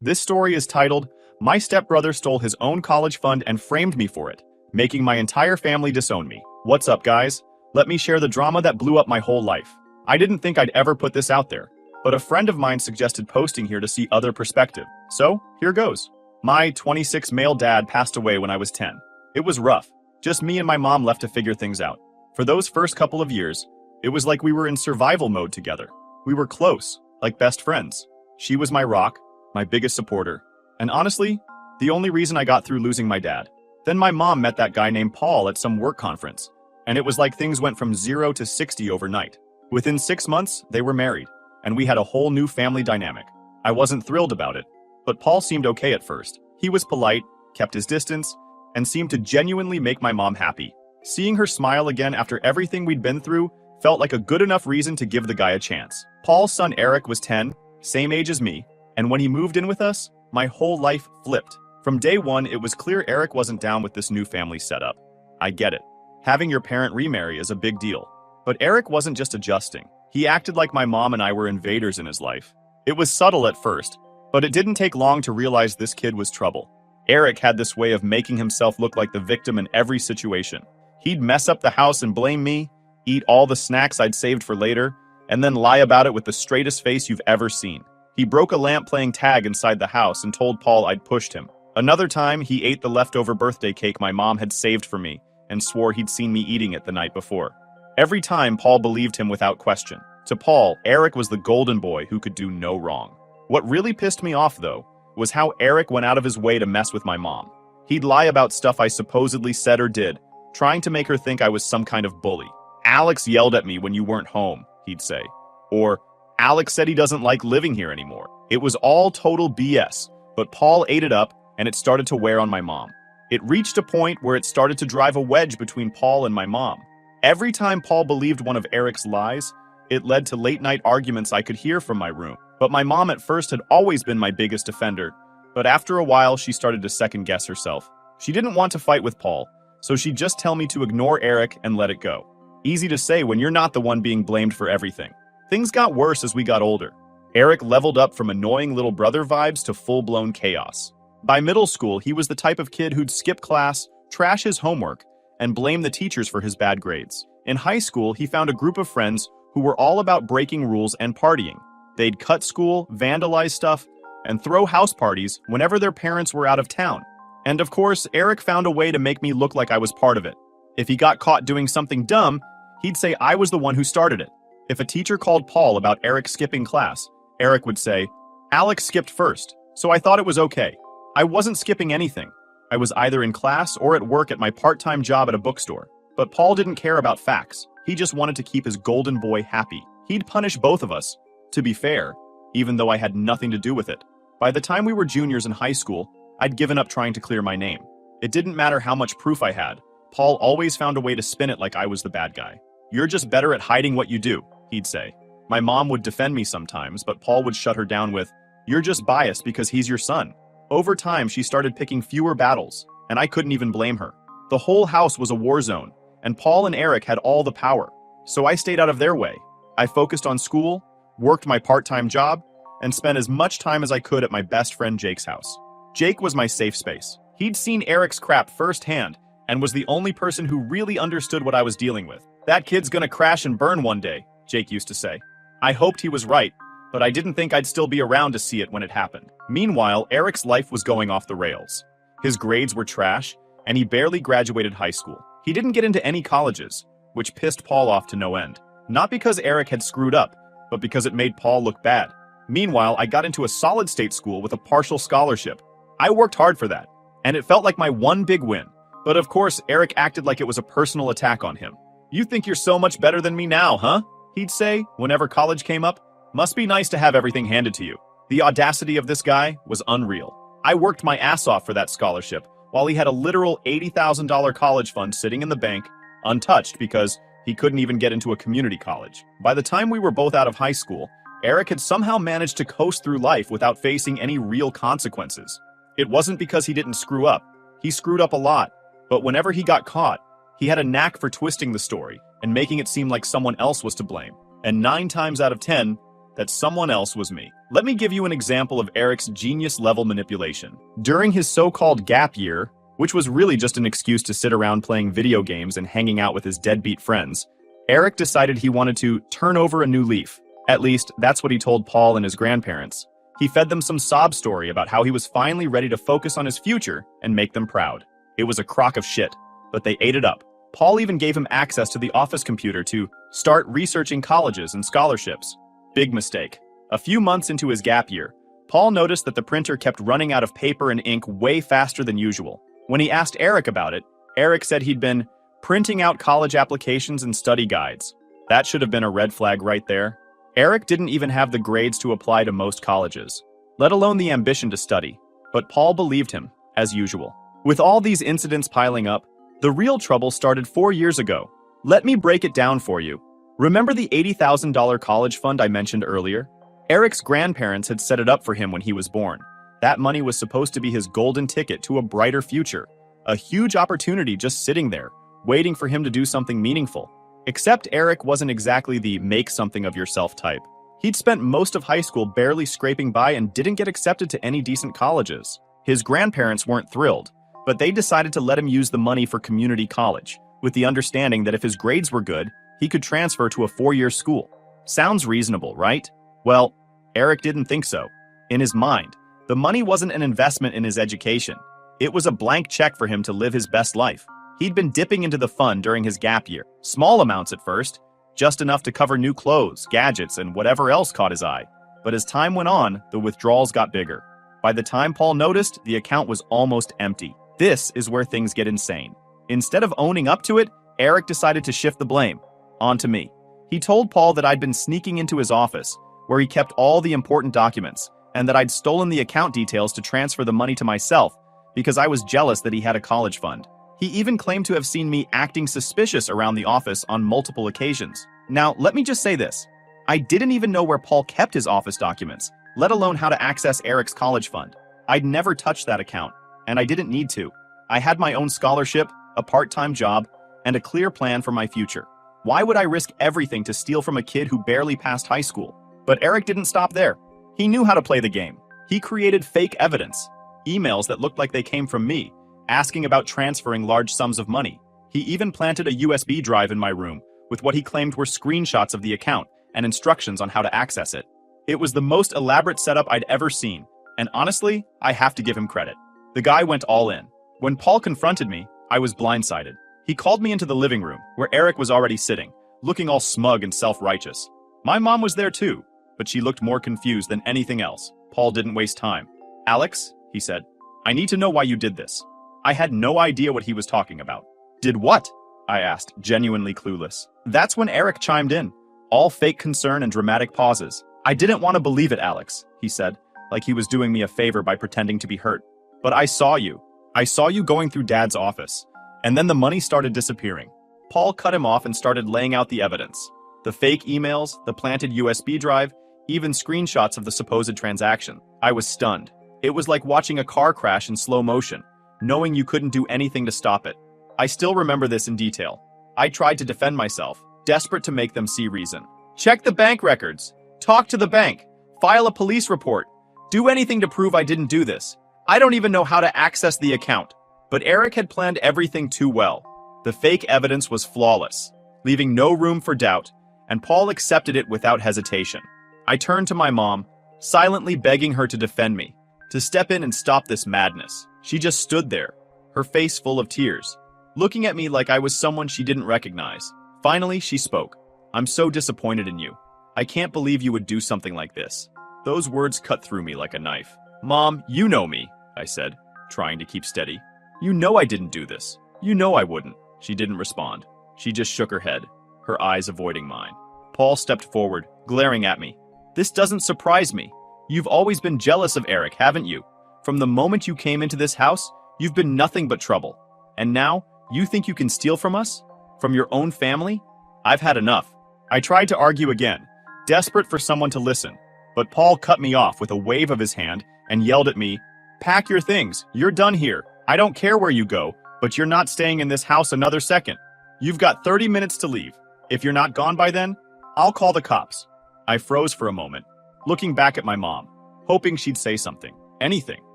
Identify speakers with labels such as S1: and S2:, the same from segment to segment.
S1: This story is titled, My Stepbrother Stole His Own College Fund and Framed Me for It, Making My Entire Family Disown Me. What's up, guys? Let me share the drama that blew up my whole life. I didn't think I'd ever put this out there, but a friend of mine suggested posting here to see other perspective. So, here goes. My 26 male dad passed away when I was 10. It was rough. Just me and my mom left to figure things out. For those first couple of years, it was like we were in survival mode together. We were close, like best friends. She was my rock, my biggest supporter, and honestly, the only reason I got through losing my dad. Then my mom met that guy named Paul at some work conference, and it was like things went from 0 to 60 overnight. Within 6 months, they were married, and we had a whole new family dynamic. I wasn't thrilled about it, but Paul seemed okay at first. He was polite, kept his distance, and seemed to genuinely make my mom happy. Seeing her smile again after everything we'd been through felt like a good enough reason to give the guy a chance. Paul's son Eric was 10, same age as me, and when he moved in with us, my whole life flipped. From day one, it was clear Eric wasn't down with this new family setup. I get it. Having your parent remarry is a big deal. But Eric wasn't just adjusting. He acted like my mom and I were invaders in his life. It was subtle at first, but it didn't take long to realize this kid was trouble. Eric had this way of making himself look like the victim in every situation. He'd mess up the house and blame me, eat all the snacks I'd saved for later, and then lie about it with the straightest face you've ever seen. He broke a lamp playing tag inside the house and told Paul I'd pushed him. Another time, he ate the leftover birthday cake my mom had saved for me and swore he'd seen me eating it the night before. Every time, Paul believed him without question. To Paul, Eric was the golden boy who could do no wrong. What really pissed me off, though, was how Eric went out of his way to mess with my mom. He'd lie about stuff I supposedly said or did, trying to make her think I was some kind of bully. Alex yelled at me when you weren't home, he'd say. Or, Alex said he doesn't like living here anymore. It was all total BS, but Paul ate it up, and it started to wear on my mom. It reached a point where it started to drive a wedge between Paul and my mom. Every time Paul believed one of Eric's lies, it led to late-night arguments I could hear from my room. But my mom at first had always been my biggest defender, but after a while she started to second-guess herself. She didn't want to fight with Paul, so she'd just tell me to ignore Eric and let it go. Easy to say when you're not the one being blamed for everything. Things got worse as we got older. Eric leveled up from annoying little brother vibes to full-blown chaos. By middle school, he was the type of kid who'd skip class, trash his homework, and blame the teachers for his bad grades. In high school, he found a group of friends who were all about breaking rules and partying. They'd cut school, vandalize stuff, and throw house parties whenever their parents were out of town. And of course, Eric found a way to make me look like I was part of it. If he got caught doing something dumb, he'd say I was the one who started it. If a teacher called Paul about Eric skipping class, Eric would say, Alex skipped first, so I thought it was okay. I wasn't skipping anything. I was either in class or at work at my part-time job at a bookstore. But Paul didn't care about facts. He just wanted to keep his golden boy happy. He'd punish both of us, to be fair, even though I had nothing to do with it. By the time we were juniors in high school, I'd given up trying to clear my name. It didn't matter how much proof I had. Paul always found a way to spin it like I was the bad guy. You're just better at hiding what you do, he'd say. My mom would defend me sometimes, but Paul would shut her down with, you're just biased because he's your son. Over time, she started picking fewer battles, and I couldn't even blame her. The whole house was a war zone, and Paul and Eric had all the power, so I stayed out of their way. I focused on school, worked my part-time job, and spent as much time as I could at my best friend Jake's house. Jake was my safe space. He'd seen Eric's crap firsthand, and was the only person who really understood what I was dealing with. That kid's gonna crash and burn one day, Jake used to say. I hoped he was right, but I didn't think I'd still be around to see it when it happened. Meanwhile, Eric's life was going off the rails. His grades were trash, and he barely graduated high school. He didn't get into any colleges, which pissed Paul off to no end. Not because Eric had screwed up, but because it made Paul look bad. Meanwhile, I got into a solid state school with a partial scholarship. I worked hard for that, and it felt like my one big win. But of course, Eric acted like it was a personal attack on him. You think you're so much better than me now, huh? He'd say, whenever college came up. Must be nice to have everything handed to you. The audacity of this guy was unreal. I worked my ass off for that scholarship, while he had a literal $80,000 college fund sitting in the bank, untouched because he couldn't even get into a community college. By the time we were both out of high school, Eric had somehow managed to coast through life without facing any real consequences. It wasn't because he didn't screw up. He screwed up a lot, but whenever he got caught, he had a knack for twisting the story and making it seem like someone else was to blame. And 9 times out of 10, that someone else was me. Let me give you an example of Eric's genius-level manipulation. During his so-called gap year, which was really just an excuse to sit around playing video games and hanging out with his deadbeat friends, Eric decided he wanted to turn over a new leaf. At least, that's what he told Paul and his grandparents. He fed them some sob story about how he was finally ready to focus on his future and make them proud. It was a crock of shit, but they ate it up. Paul even gave him access to the office computer to start researching colleges and scholarships. Big mistake. A few months into his gap year, Paul noticed that the printer kept running out of paper and ink way faster than usual. When he asked Eric about it, Eric said he'd been printing out college applications and study guides. That should have been a red flag right there. Eric didn't even have the grades to apply to most colleges, let alone the ambition to study. But Paul believed him, as usual. With all these incidents piling up, the real trouble started 4 years ago. Let me break it down for you. Remember the $80,000 college fund I mentioned earlier? Eric's grandparents had set it up for him when he was born. That money was supposed to be his golden ticket to a brighter future. A huge opportunity just sitting there, waiting for him to do something meaningful. Except Eric wasn't exactly the make something of yourself type. He'd spent most of high school barely scraping by and didn't get accepted to any decent colleges. His grandparents weren't thrilled, but they decided to let him use the money for community college, with the understanding that if his grades were good, he could transfer to a 4-year school. Sounds reasonable, right? Well, Eric didn't think so. In his mind, the money wasn't an investment in his education. It was a blank check for him to live his best life. He'd been dipping into the fund during his gap year. Small amounts at first, just enough to cover new clothes, gadgets, and whatever else caught his eye. But as time went on, the withdrawals got bigger. By the time Paul noticed, the account was almost empty. This is where things get insane. Instead of owning up to it, Eric decided to shift the blame onto me. He told Paul that I'd been sneaking into his office, where he kept all the important documents, and that I'd stolen the account details to transfer the money to myself because I was jealous that he had a college fund. He even claimed to have seen me acting suspicious around the office on multiple occasions. Now, let me just say this. I didn't even know where Paul kept his office documents, let alone how to access Eric's college fund. I'd never touched that account, and I didn't need to. I had my own scholarship, a part-time job, and a clear plan for my future. Why would I risk everything to steal from a kid who barely passed high school? But Eric didn't stop there. He knew how to play the game. He created fake evidence, emails that looked like they came from me, asking about transferring large sums of money. He even planted a USB drive in my room with what he claimed were screenshots of the account and instructions on how to access it. It was the most elaborate setup I'd ever seen, and honestly, I have to give him credit. The guy went all in. When Paul confronted me, I was blindsided. He called me into the living room, where Eric was already sitting, looking all smug and self-righteous. My mom was there too, but she looked more confused than anything else. Paul didn't waste time. "Alex," he said, "I need to know why you did this." I had no idea what he was talking about. "Did what?" I asked, genuinely clueless. That's when Eric chimed in, all fake concern and dramatic pauses. "I didn't want to believe it, Alex," he said, like he was doing me a favor by pretending to be hurt. "But I saw you. I saw you going through Dad's office. And then the money started disappearing." Paul cut him off and started laying out the evidence. The fake emails, the planted USB drive, even screenshots of the supposed transaction. I was stunned. It was like watching a car crash in slow motion, knowing you couldn't do anything to stop it. I still remember this in detail. I tried to defend myself, desperate to make them see reason. Check the bank records. Talk to the bank. File a police report. Do anything to prove I didn't do this. I don't even know how to access the account. But Eric had planned everything too well. The fake evidence was flawless, leaving no room for doubt, and Paul accepted it without hesitation. I turned to my mom, silently begging her to defend me, to step in and stop this madness. She just stood there, her face full of tears, looking at me like I was someone she didn't recognize. Finally, she spoke. "I'm so disappointed in you. I can't believe you would do something like this." Those words cut through me like a knife. "Mom, you know me," I said, trying to keep steady. "You know I didn't do this. You know I wouldn't." She didn't respond. She just shook her head, her eyes avoiding mine. Paul stepped forward, glaring at me. "This doesn't surprise me. You've always been jealous of Eric, haven't you? From the moment you came into this house, you've been nothing but trouble. And now, you think you can steal from us? From your own family? I've had enough." I tried to argue again, desperate for someone to listen, but Paul cut me off with a wave of his hand and yelled at me, "Pack your things. You're done here. I don't care where you go, but you're not staying in this house another second. You've got 30 minutes to leave. If you're not gone by then, I'll call the cops." I froze for a moment, looking back at my mom, hoping she'd say something, anything.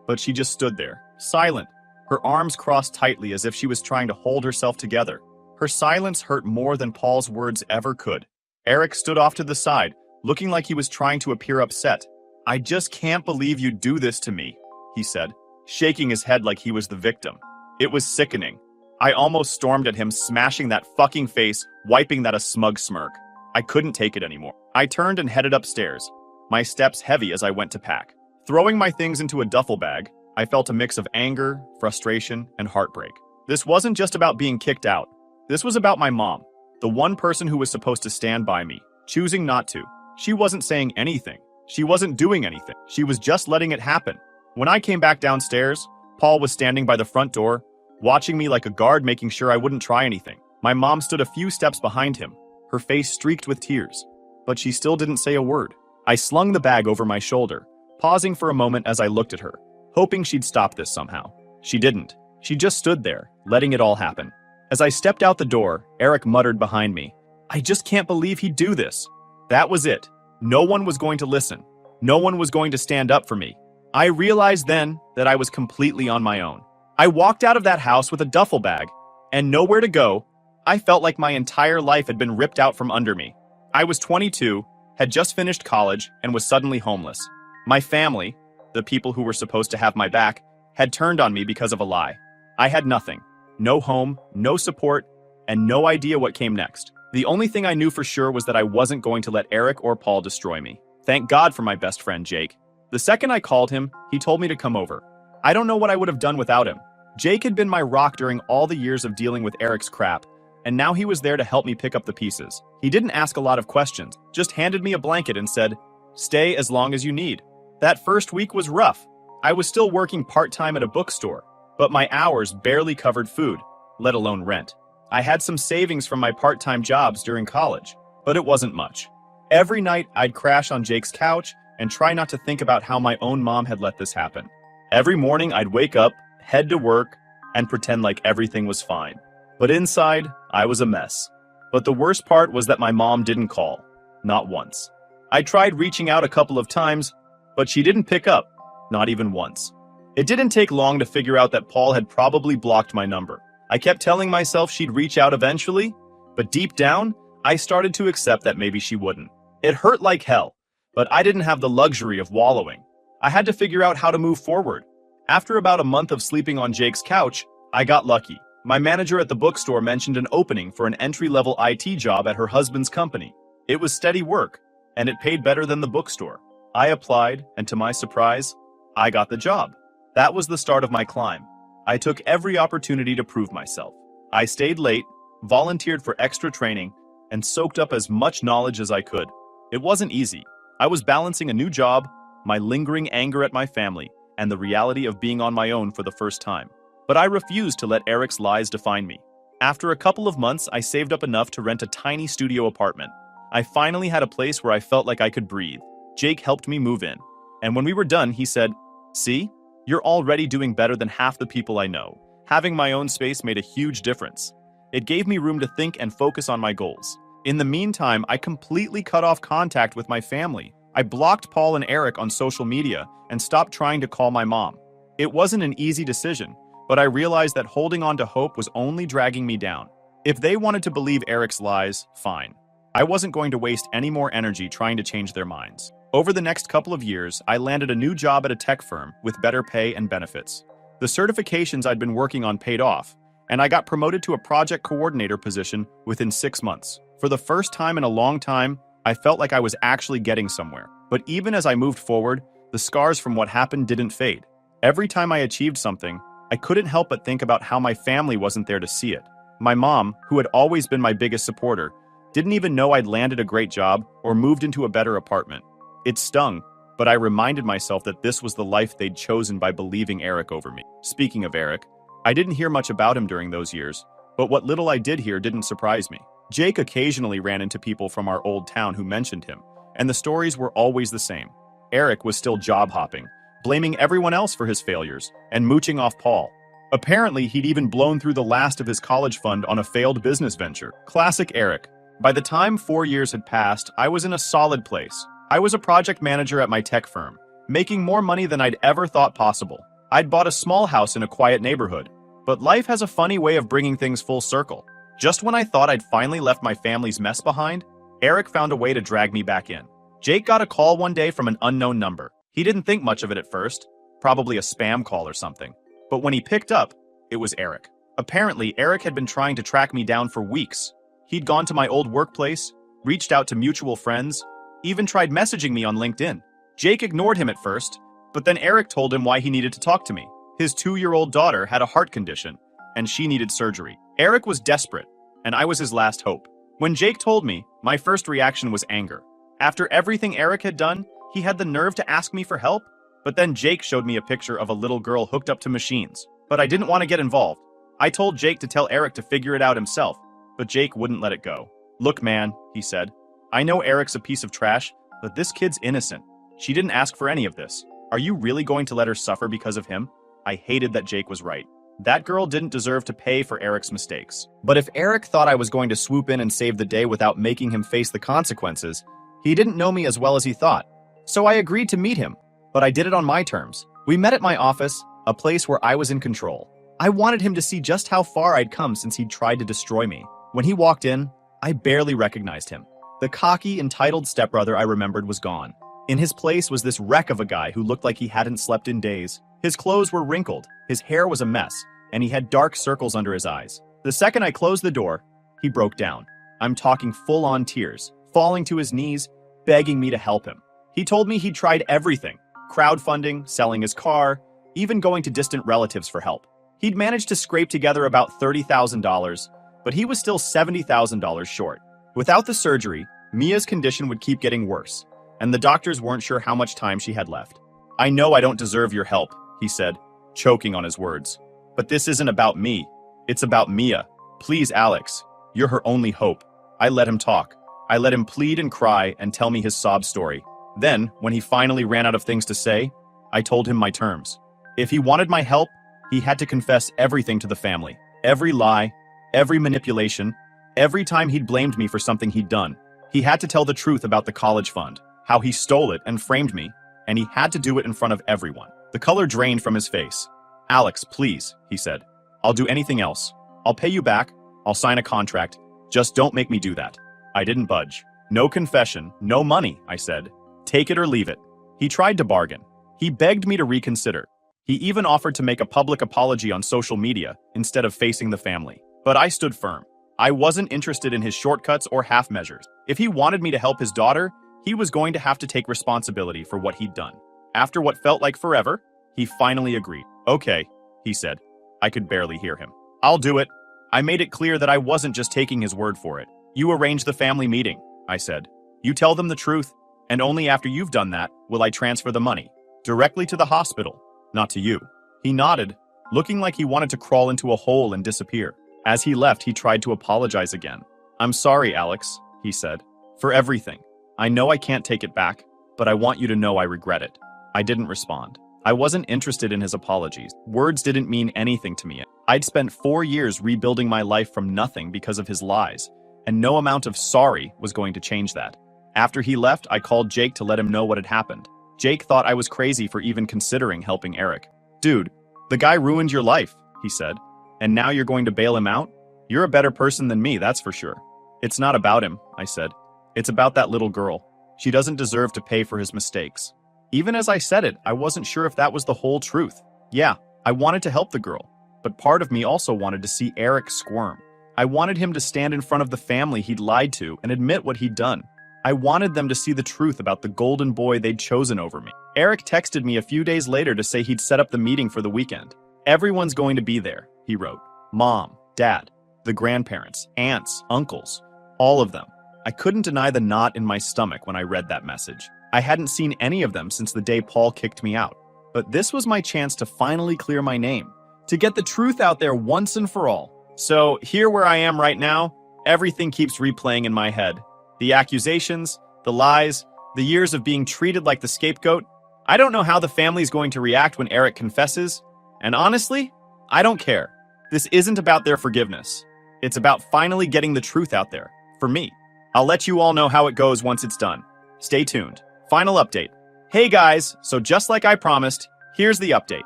S1: But she just stood there, silent, her arms crossed tightly as if she was trying to hold herself together. Her silence hurt more than Paul's words ever could. Eric stood off to the side, looking like he was trying to appear upset. "I just can't believe you do this to me," he said, shaking his head like he was the victim. It was sickening. I almost stormed at him, smashing that fucking face, wiping that a smug smirk. I couldn't take it anymore. I turned and headed upstairs, my steps heavy as I went to pack. Throwing my things into a duffel bag, I felt a mix of anger, frustration, and heartbreak. This wasn't just about being kicked out. This was about my mom, the one person who was supposed to stand by me, choosing not to. She wasn't saying anything. She wasn't doing anything. She was just letting it happen. When I came back downstairs, Paul was standing by the front door, watching me like a guard, making sure I wouldn't try anything. My mom stood a few steps behind him, her face streaked with tears, but she still didn't say a word. I slung the bag over my shoulder, pausing for a moment as I looked at her, hoping she'd stop this somehow. She didn't. She just stood there, letting it all happen. As I stepped out the door, Eric muttered behind me, "I just can't believe he'd do this." That was it. No one was going to listen. No one was going to stand up for me. I realized then that I was completely on my own. I walked out of that house with a duffel bag, and nowhere to go. I felt like my entire life had been ripped out from under me. I was 22, had just finished college, and was suddenly homeless. My family, the people who were supposed to have my back, had turned on me because of a lie. I had nothing. No home, no support, and no idea what came next. The only thing I knew for sure was that I wasn't going to let Eric or Paul destroy me. Thank God for my best friend, Jake. The second I called him, he told me to come over. I don't know what I would have done without him. Jake had been my rock during all the years of dealing with Eric's crap, and now he was there to help me pick up the pieces. He didn't ask a lot of questions, just handed me a blanket and said, "Stay as long as you need." That first week was rough. I was still working part-time at a bookstore, but my hours barely covered food, let alone rent. I had some savings from my part-time jobs during college, but it wasn't much. Every night, I'd crash on Jake's couch and try not to think about how my own mom had let this happen. Every morning, I'd wake up, head to work, and pretend like everything was fine. But inside, I was a mess. But the worst part was that my mom didn't call. Not once. I tried reaching out a couple of times, but she didn't pick up. Not even once. It didn't take long to figure out that Paul had probably blocked my number. I kept telling myself she'd reach out eventually, but deep down, I started to accept that maybe she wouldn't. It hurt like hell, but I didn't have the luxury of wallowing. I had to figure out how to move forward. After about a month of sleeping on Jake's couch, I got lucky. My manager at the bookstore mentioned an opening for an entry-level IT job at her husband's company. It was steady work, and it paid better than the bookstore. I applied, and to my surprise, I got the job. That was the start of my climb. I took every opportunity to prove myself. I stayed late, volunteered for extra training, and soaked up as much knowledge as I could. It wasn't easy. I was balancing a new job, my lingering anger at my family, and the reality of being on my own for the first time. But I refused to let Eric's lies define me. After a couple of months, I saved up enough to rent a tiny studio apartment. I finally had a place where I felt like I could breathe. Jake helped me move in. And when we were done, he said, "See? You're already doing better than half the people I know." Having my own space made a huge difference. It gave me room to think and focus on my goals. In the meantime, I completely cut off contact with my family. I blocked Paul and Eric on social media and stopped trying to call my mom. It wasn't an easy decision, but I realized that holding on to hope was only dragging me down. If they wanted to believe Eric's lies, fine. I wasn't going to waste any more energy trying to change their minds. Over the next couple of years, I landed a new job at a tech firm with better pay and benefits. The certifications I'd been working on paid off, and I got promoted to a project coordinator position within 6 months. For the first time in a long time, I felt like I was actually getting somewhere. But even as I moved forward, the scars from what happened didn't fade. Every time I achieved something, I couldn't help but think about how my family wasn't there to see it. My mom, who had always been my biggest supporter, didn't even know I'd landed a great job or moved into a better apartment. It stung, but I reminded myself that this was the life they'd chosen by believing Eric over me. Speaking of Eric, I didn't hear much about him during those years, but what little I did hear didn't surprise me. Jake occasionally ran into people from our old town who mentioned him, and the stories were always the same. Eric was still job hopping, blaming everyone else for his failures, and mooching off Paul. Apparently, he'd even blown through the last of his college fund on a failed business venture. Classic Eric. By the time 4 years had passed, I was in a solid place. I was a project manager at my tech firm, making more money than I'd ever thought possible. I'd bought a small house in a quiet neighborhood. But life has a funny way of bringing things full circle. Just when I thought I'd finally left my family's mess behind, Eric found a way to drag me back in. Jake got a call one day from an unknown number. He didn't think much of it at first, probably a spam call or something. But when he picked up, it was Eric. Apparently, Eric had been trying to track me down for weeks. He'd gone to my old workplace, reached out to mutual friends, even tried messaging me on LinkedIn. Jake ignored him at first, but then Eric told him why he needed to talk to me. His 2-year-old daughter had a heart condition, and she needed surgery. Eric was desperate, and I was his last hope. When Jake told me, my first reaction was anger. After everything Eric had done, he had the nerve to ask me for help? But then Jake showed me a picture of a little girl hooked up to machines. But I didn't want to get involved. I told Jake to tell Eric to figure it out himself, but Jake wouldn't let it go. Look, man, he said, I know Eric's a piece of trash, but this kid's innocent. She didn't ask for any of this. Are you really going to let her suffer because of him? I hated that Jake was right. That girl didn't deserve to pay for Eric's mistakes. But if Eric thought I was going to swoop in and save the day without making him face the consequences, he didn't know me as well as he thought. So I agreed to meet him, but I did it on my terms. We met at my office, a place where I was in control. I wanted him to see just how far I'd come since he'd tried to destroy me. When he walked in, I barely recognized him. The cocky, entitled stepbrother I remembered was gone. In his place was this wreck of a guy who looked like he hadn't slept in days. His clothes were wrinkled, his hair was a mess, and he had dark circles under his eyes. The second I closed the door, he broke down. I'm talking full-on tears, falling to his knees, begging me to help him. He told me he'd tried everything, crowdfunding, selling his car, even going to distant relatives for help. He'd managed to scrape together about $30,000, but he was still $70,000 short. Without the surgery, Mia's condition would keep getting worse, and the doctors weren't sure how much time she had left. I know I don't deserve your help, he said, choking on his words. But this isn't about me. It's about Mia. Please, Alex. You're her only hope. I let him talk. I let him plead and cry and tell me his sob story. Then, when he finally ran out of things to say, I told him my terms. If he wanted my help, he had to confess everything to the family. Every lie, every manipulation, every time he'd blamed me for something he'd done. He had to tell the truth about the college fund, how he stole it and framed me, and he had to do it in front of everyone. The color drained from his face. Alex, please, he said. I'll do anything else. I'll pay you back. I'll sign a contract. Just don't make me do that. I didn't budge. No confession, no money, I said. Take it or leave it. He tried to bargain. He begged me to reconsider. He even offered to make a public apology on social media instead of facing the family. But I stood firm. I wasn't interested in his shortcuts or half measures. If he wanted me to help his daughter, he was going to have to take responsibility for what he'd done. After what felt like forever, he finally agreed. Okay, he said. I could barely hear him. I'll do it. I made it clear that I wasn't just taking his word for it. You arrange the family meeting, I said. You tell them the truth, and only after you've done that will I transfer the money. Directly to the hospital, not to you. He nodded, looking like he wanted to crawl into a hole and disappear. As he left, he tried to apologize again. I'm sorry, Alex, he said, for everything. I know I can't take it back, but I want you to know I regret it. I didn't respond. I wasn't interested in his apologies. Words didn't mean anything to me. I'd spent 4 years rebuilding my life from nothing because of his lies, and no amount of sorry was going to change that. After he left, I called Jake to let him know what had happened. Jake thought I was crazy for even considering helping Eric. Dude, the guy ruined your life, he said, and now you're going to bail him out? You're a better person than me, that's for sure. It's not about him, I said. It's about that little girl. She doesn't deserve to pay for his mistakes. Even as I said it, I wasn't sure if that was the whole truth. Yeah, I wanted to help the girl, but part of me also wanted to see Eric squirm. I wanted him to stand in front of the family he'd lied to and admit what he'd done. I wanted them to see the truth about the golden boy they'd chosen over me. Eric texted me a few days later to say he'd set up the meeting for the weekend. Everyone's going to be there, he wrote. Mom, Dad, the grandparents, aunts, uncles, all of them. I couldn't deny the knot in my stomach when I read that message. I hadn't seen any of them since the day Paul kicked me out. But this was my chance to finally clear my name, to get the truth out there once and for all. So here where I am right now, everything keeps replaying in my head. The accusations, the lies, the years of being treated like the scapegoat. I don't know how the family's going to react when Eric confesses. And honestly, I don't care. This isn't about their forgiveness. It's about finally getting the truth out there, for me. I'll let you all know how it goes once it's done. Stay tuned. Final update. Hey guys, so just like I promised, here's the update.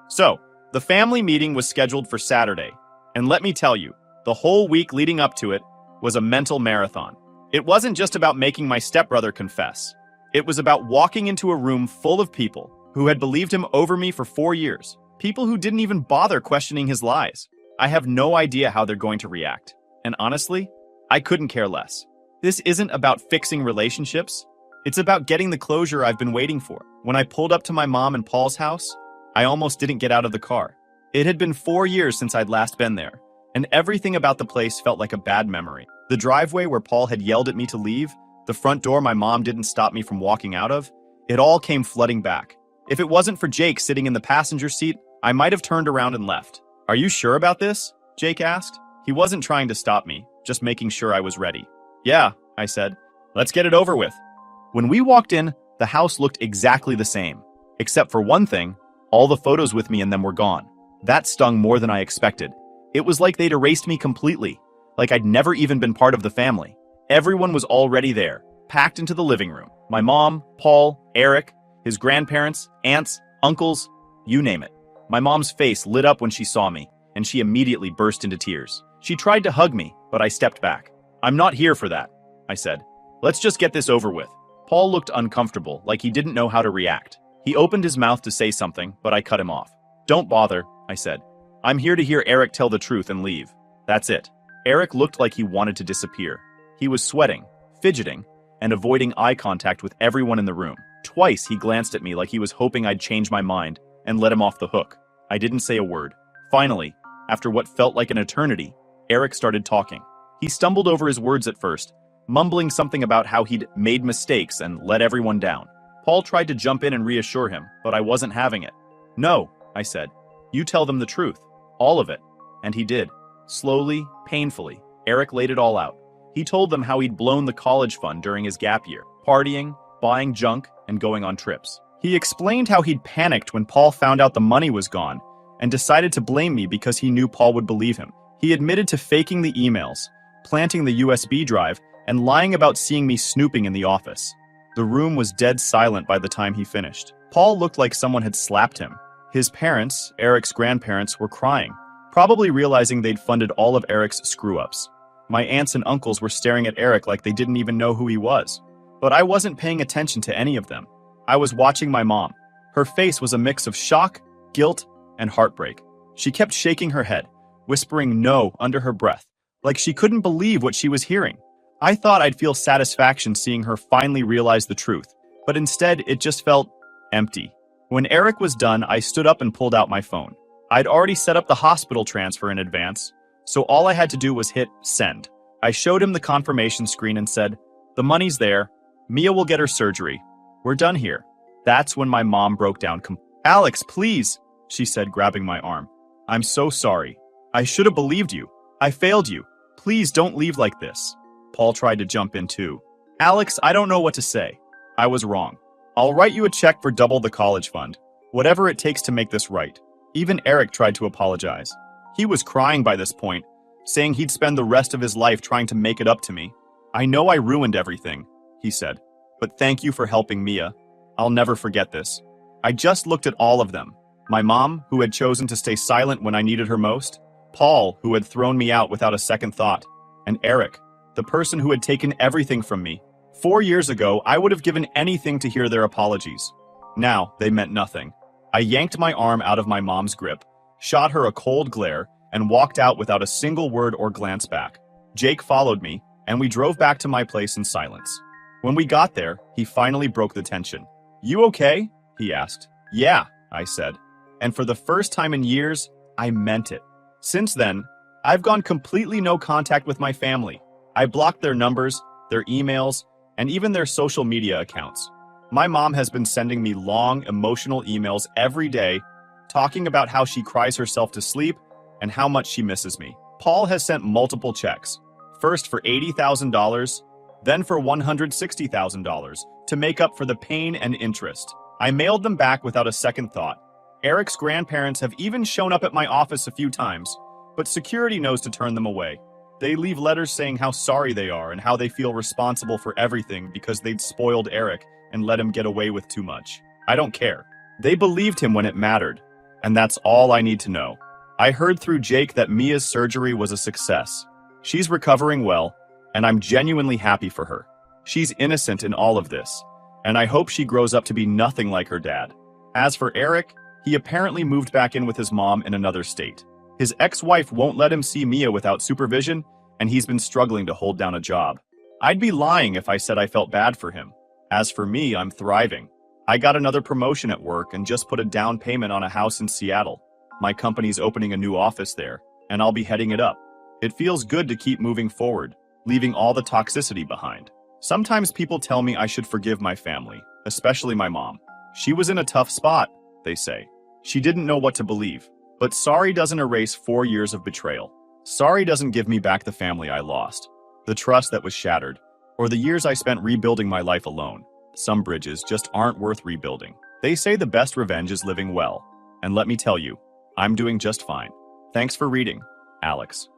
S1: So, the family meeting was scheduled for Saturday, and let me tell you, the whole week leading up to it was a mental marathon. It wasn't just about making my stepbrother confess. It was about walking into a room full of people who had believed him over me for 4 years. People who didn't even bother questioning his lies. I have no idea how they're going to react. And honestly, I couldn't care less. This isn't about fixing relationships. It's about getting the closure I've been waiting for. When I pulled up to my mom and Paul's house, I almost didn't get out of the car. It had been 4 years since I'd last been there, and everything about the place felt like a bad memory. The driveway where Paul had yelled at me to leave, the front door my mom didn't stop me from walking out of, it all came flooding back. If it wasn't for Jake sitting in the passenger seat, I might have turned around and left. Are you sure about this? Jake asked. He wasn't trying to stop me, just making sure I was ready. Yeah, I said. Let's get it over with. When we walked in, the house looked exactly the same. Except for one thing, all the photos with me in them were gone. That stung more than I expected. It was like they'd erased me completely, like I'd never even been part of the family. Everyone was already there, packed into the living room. My mom, Paul, Eric, his grandparents, aunts, uncles, you name it. My mom's face lit up when she saw me, and she immediately burst into tears. She tried to hug me, but I stepped back. I'm not here for that, I said. Let's just get this over with. Paul looked uncomfortable, like he didn't know how to react. He opened his mouth to say something, but I cut him off. Don't bother, I said. I'm here to hear Eric tell the truth and leave. That's it. Eric looked like he wanted to disappear. He was sweating, fidgeting, and avoiding eye contact with everyone in the room. Twice he glanced at me like he was hoping I'd change my mind and let him off the hook. I didn't say a word. Finally, after what felt like an eternity, Eric started talking. He stumbled over his words at first, mumbling something about how he'd made mistakes and let everyone down. Paul tried to jump in and reassure him, but I wasn't having it. No, I said. You tell them the truth. All of it. And he did. Slowly, painfully, Eric laid it all out. He told them how he'd blown the college fund during his gap year, partying, buying junk, and going on trips. He explained how he'd panicked when Paul found out the money was gone and decided to blame me because he knew Paul would believe him. He admitted to faking the emails, planting the USB drive, and lying about seeing me snooping in the office. The room was dead silent by the time he finished. Paul looked like someone had slapped him. His parents, Eric's grandparents, were crying, probably realizing they'd funded all of Eric's screw-ups. My aunts and uncles were staring at Eric like they didn't even know who he was. But I wasn't paying attention to any of them. I was watching my mom. Her face was a mix of shock, guilt, and heartbreak. She kept shaking her head, whispering no under her breath, like she couldn't believe what she was hearing. I thought I'd feel satisfaction seeing her finally realize the truth, but instead it just felt empty. When Eric was done, I stood up and pulled out my phone. I'd already set up the hospital transfer in advance, so all I had to do was hit send. I showed him the confirmation screen and said, "The money's there. Mia will get her surgery. We're done here." That's when my mom broke down. "Alex, please," she said, grabbing my arm. "I'm so sorry. I should have believed you. I failed you. Please don't leave like this." Paul tried to jump in too. "Alex, I don't know what to say. I was wrong. I'll write you a check for double the college fund. Whatever it takes to make this right." Even Eric tried to apologize. He was crying by this point, saying he'd spend the rest of his life trying to make it up to me. "I know I ruined everything," he said, "but thank you for helping Mia. I'll never forget this." I just looked at all of them. My mom, who had chosen to stay silent when I needed her most. Paul, who had thrown me out without a second thought. And Eric, the person who had taken everything from me. 4 years ago, I would have given anything to hear their apologies. Now, they meant nothing. I yanked my arm out of my mom's grip, shot her a cold glare, and walked out without a single word or glance back. Jake followed me, and we drove back to my place in silence. When we got there, he finally broke the tension. "You okay?" he asked. "Yeah," I said. And for the first time in years, I meant it. Since then, I've gone completely no contact with my family. I blocked their numbers, their emails, and even their social media accounts. My mom has been sending me long, emotional emails every day, talking about how she cries herself to sleep and how much she misses me. Paul has sent multiple checks, first for $80,000, then for $160,000, to make up for the pain and interest. I mailed them back without a second thought. Eric's grandparents have even shown up at my office a few times, but security knows to turn them away. They leave letters saying how sorry they are and how they feel responsible for everything because they'd spoiled Eric and let him get away with too much. I don't care. They believed him when it mattered, and that's all I need to know. I heard through Jake that Mia's surgery was a success. She's recovering well, and I'm genuinely happy for her. She's innocent in all of this, and I hope she grows up to be nothing like her dad. As for Eric, he apparently moved back in with his mom in another state. His ex-wife won't let him see Mia without supervision, and he's been struggling to hold down a job. I'd be lying if I said I felt bad for him. As for me, I'm thriving. I got another promotion at work and just put a down payment on a house in Seattle. My company's opening a new office there, and I'll be heading it up. It feels good to keep moving forward, leaving all the toxicity behind. Sometimes people tell me I should forgive my family, especially my mom. She was in a tough spot, they say. She didn't know what to believe. But sorry doesn't erase 4 years of betrayal. Sorry doesn't give me back the family I lost, the trust that was shattered, or the years I spent rebuilding my life alone. Some bridges just aren't worth rebuilding. They say the best revenge is living well. And let me tell you, I'm doing just fine. Thanks for reading, Alex.